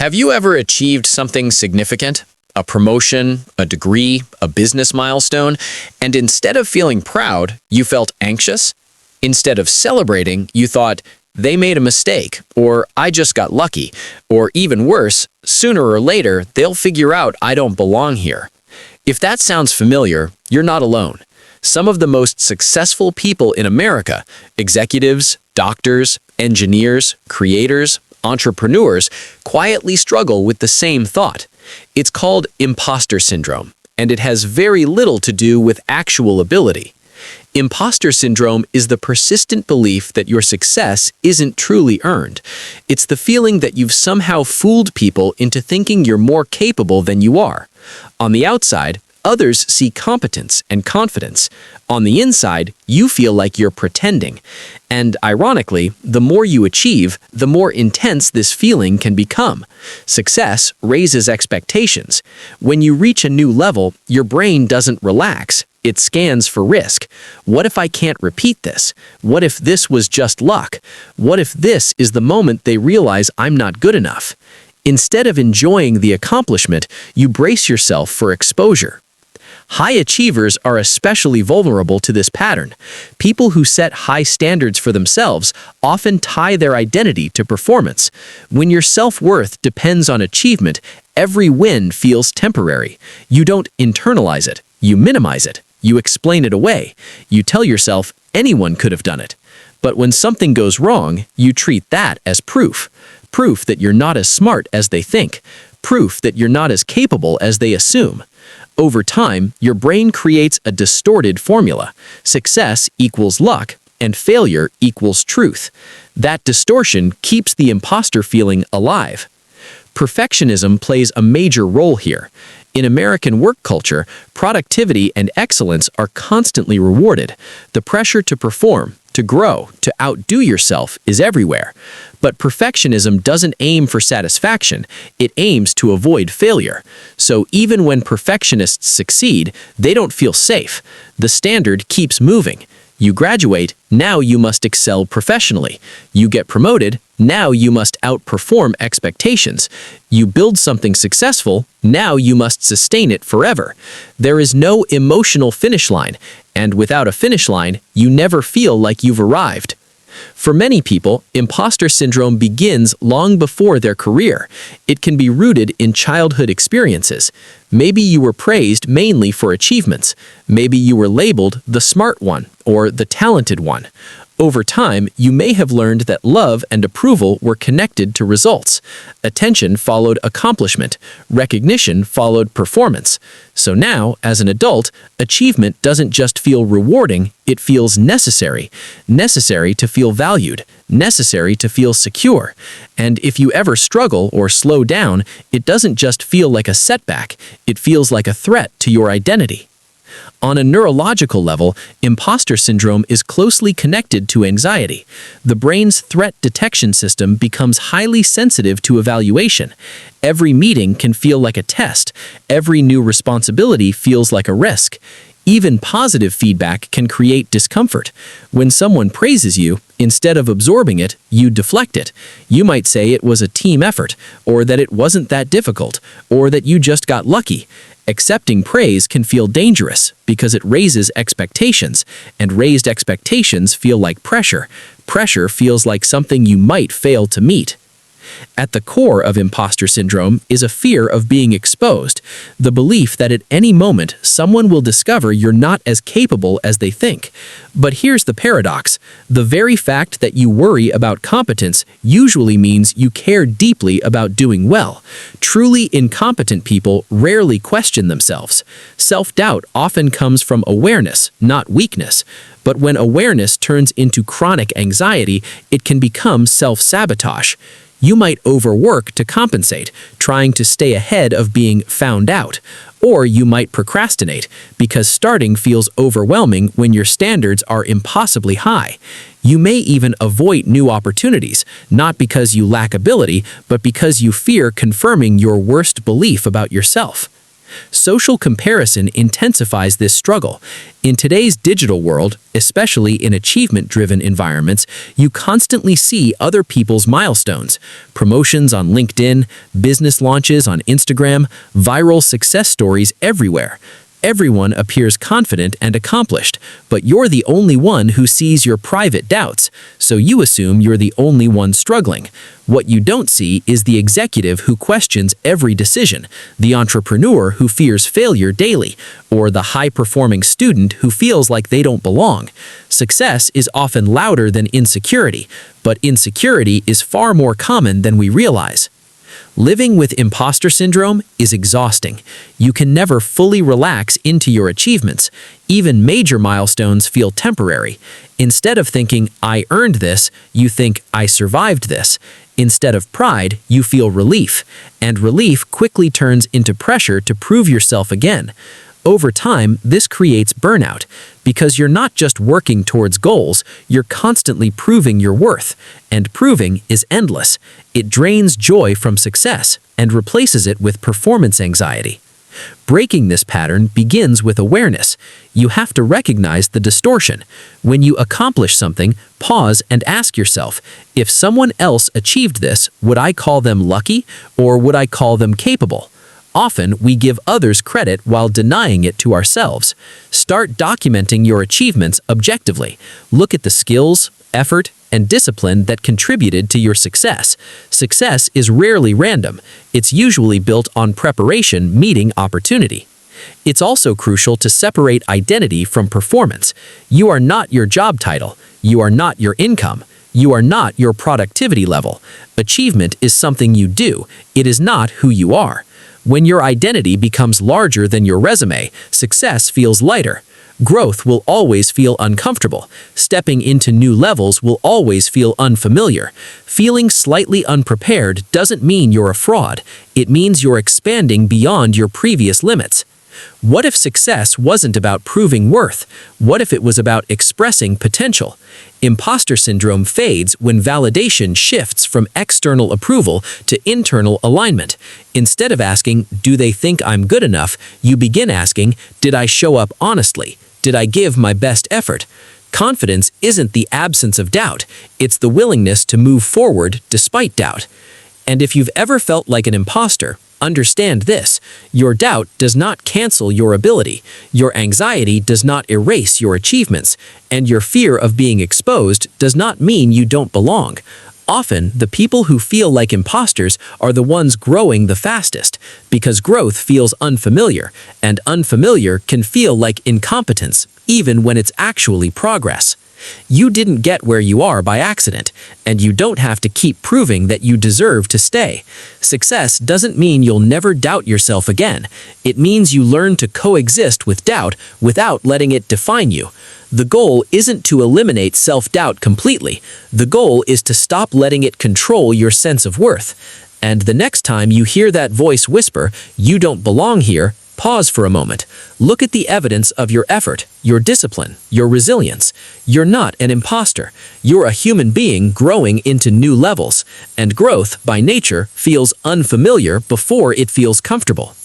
Have you ever achieved something significant? A promotion, a degree, a business milestone, and instead of feeling proud, you felt anxious? Instead of celebrating, you thought, they made a mistake, or I just got lucky, or even worse, sooner or later, they'll figure out I don't belong here. If that sounds familiar, you're not alone. Some of the most successful people in America, executives, doctors, engineers, creators, entrepreneurs, quietly struggle with the same thought. It's called imposter syndrome, and it has very little to do with actual ability. Imposter syndrome is the persistent belief that your success isn't truly earned. It's the feeling that you've somehow fooled people into thinking you're more capable than you are. On the outside, others see competence and confidence. On the inside, you feel like you're pretending. And ironically, the more you achieve, the more intense this feeling can become. Success raises expectations. When you reach a new level, your brain doesn't relax. It scans for risk. What if I can't repeat this? What if this was just luck? What if this is the moment they realize I'm not good enough? Instead of enjoying the accomplishment, you brace yourself for exposure. High achievers are especially vulnerable to this pattern. People who set high standards for themselves often tie their identity to performance. When your self-worth depends on achievement, every win feels temporary. You don't internalize it, you minimize it. You explain it away. You tell yourself anyone could have done it. But when something goes wrong, you treat that as proof. Proof that you're not as smart as they think. Proof that you're not as capable as they assume. Over time, your brain creates a distorted formula. Success equals luck, and failure equals truth. That distortion keeps the imposter feeling alive. Perfectionism plays a major role here. In American work culture, productivity and excellence are constantly rewarded. The pressure to perform, to grow, to outdo yourself is everywhere. But perfectionism doesn't aim for satisfaction, it aims to avoid failure. So even when perfectionists succeed, they don't feel safe. The standard keeps moving. You graduate, now you must excel professionally. You get promoted, now you must outperform expectations. You build something successful, now you must sustain it forever. There is no emotional finish line, and without a finish line, you never feel like you've arrived. For many people, imposter syndrome begins long before their career. It can be rooted in childhood experiences. Maybe you were praised mainly for achievements. Maybe you were labeled the smart one or the talented one. Over time, you may have learned that love and approval were connected to results. Attention followed accomplishment. Recognition followed performance. So now, as an adult, achievement doesn't just feel rewarding, it feels necessary. Necessary to feel valued. Necessary to feel secure. And if you ever struggle or slow down, it doesn't just feel like a setback, it feels like a threat to your identity. On a neurological level, imposter syndrome is closely connected to anxiety. The brain's threat detection system becomes highly sensitive to evaluation. Every meeting can feel like a test. Every new responsibility feels like a risk. Even positive feedback can create discomfort. When someone praises you, instead of absorbing it, you deflect it. You might say it was a team effort, or that it wasn't that difficult, or that you just got lucky. Accepting praise can feel dangerous because it raises expectations, and raised expectations feel like pressure. Pressure feels like something you might fail to meet. At the core of imposter syndrome is a fear of being exposed, the belief that at any moment someone will discover you're not as capable as they think. But here's the paradox. The very fact that you worry about competence usually means you care deeply about doing well. Truly incompetent people rarely question themselves. Self-doubt often comes from awareness, not weakness. But when awareness turns into chronic anxiety, it can become self-sabotage. You might overwork to compensate, trying to stay ahead of being found out. Or you might procrastinate, because starting feels overwhelming when your standards are impossibly high. You may even avoid new opportunities, not because you lack ability, but because you fear confirming your worst belief about yourself. Social comparison intensifies this struggle. In today's digital world, especially in achievement-driven environments, you constantly see other people's milestones. Promotions on LinkedIn, business launches on Instagram, viral success stories everywhere. Everyone appears confident and accomplished, but you're the only one who sees your private doubts, so you assume you're the only one struggling. What you don't see is the executive who questions every decision, the entrepreneur who fears failure daily, or the high-performing student who feels like they don't belong. Success is often louder than insecurity, but insecurity is far more common than we realize. Living with imposter syndrome is exhausting. You can never fully relax into your achievements. Even major milestones feel temporary. Instead of thinking, "I earned this," you think, "I survived this." Instead of pride, you feel relief, and relief quickly turns into pressure to prove yourself again. Over time, this creates burnout, because you're not just working towards goals, you're constantly proving your worth, and proving is endless. It drains joy from success and replaces it with performance anxiety. Breaking this pattern begins with awareness. You have to recognize the distortion. When you accomplish something, pause and ask yourself, if someone else achieved this, would I call them lucky, or would I call them capable? Often, we give others credit while denying it to ourselves. Start documenting your achievements objectively. Look at the skills, effort, and discipline that contributed to your success. Success is rarely random. It's usually built on preparation meeting opportunity. It's also crucial to separate identity from performance. You are not your job title. You are not your income. You are not your productivity level. Achievement is something you do. It is not who you are. When your identity becomes larger than your resume, success feels lighter. Growth will always feel uncomfortable. Stepping into new levels will always feel unfamiliar. Feeling slightly unprepared doesn't mean you're a fraud. It means you're expanding beyond your previous limits. What if success wasn't about proving worth? What if it was about expressing potential? Imposter syndrome fades when validation shifts from external approval to internal alignment. Instead of asking, "Do they think I'm good enough?" you begin asking, "Did I show up honestly? Did I give my best effort?" Confidence isn't the absence of doubt. It's the willingness to move forward despite doubt. And if you've ever felt like an imposter, understand this: your doubt does not cancel your ability, your anxiety does not erase your achievements, and your fear of being exposed does not mean you don't belong. Often, the people who feel like imposters are the ones growing the fastest, because growth feels unfamiliar, and unfamiliar can feel like incompetence, even when it's actually progress. You didn't get where you are by accident, and you don't have to keep proving that you deserve to stay. Success doesn't mean you'll never doubt yourself again. It means you learn to coexist with doubt without letting it define you. The goal isn't to eliminate self-doubt completely. The goal is to stop letting it control your sense of worth. And the next time you hear that voice whisper, "You don't belong here," pause for a moment. Look at the evidence of your effort, your discipline, your resilience. You're not an imposter. You're a human being growing into new levels, and growth, by nature, feels unfamiliar before it feels comfortable.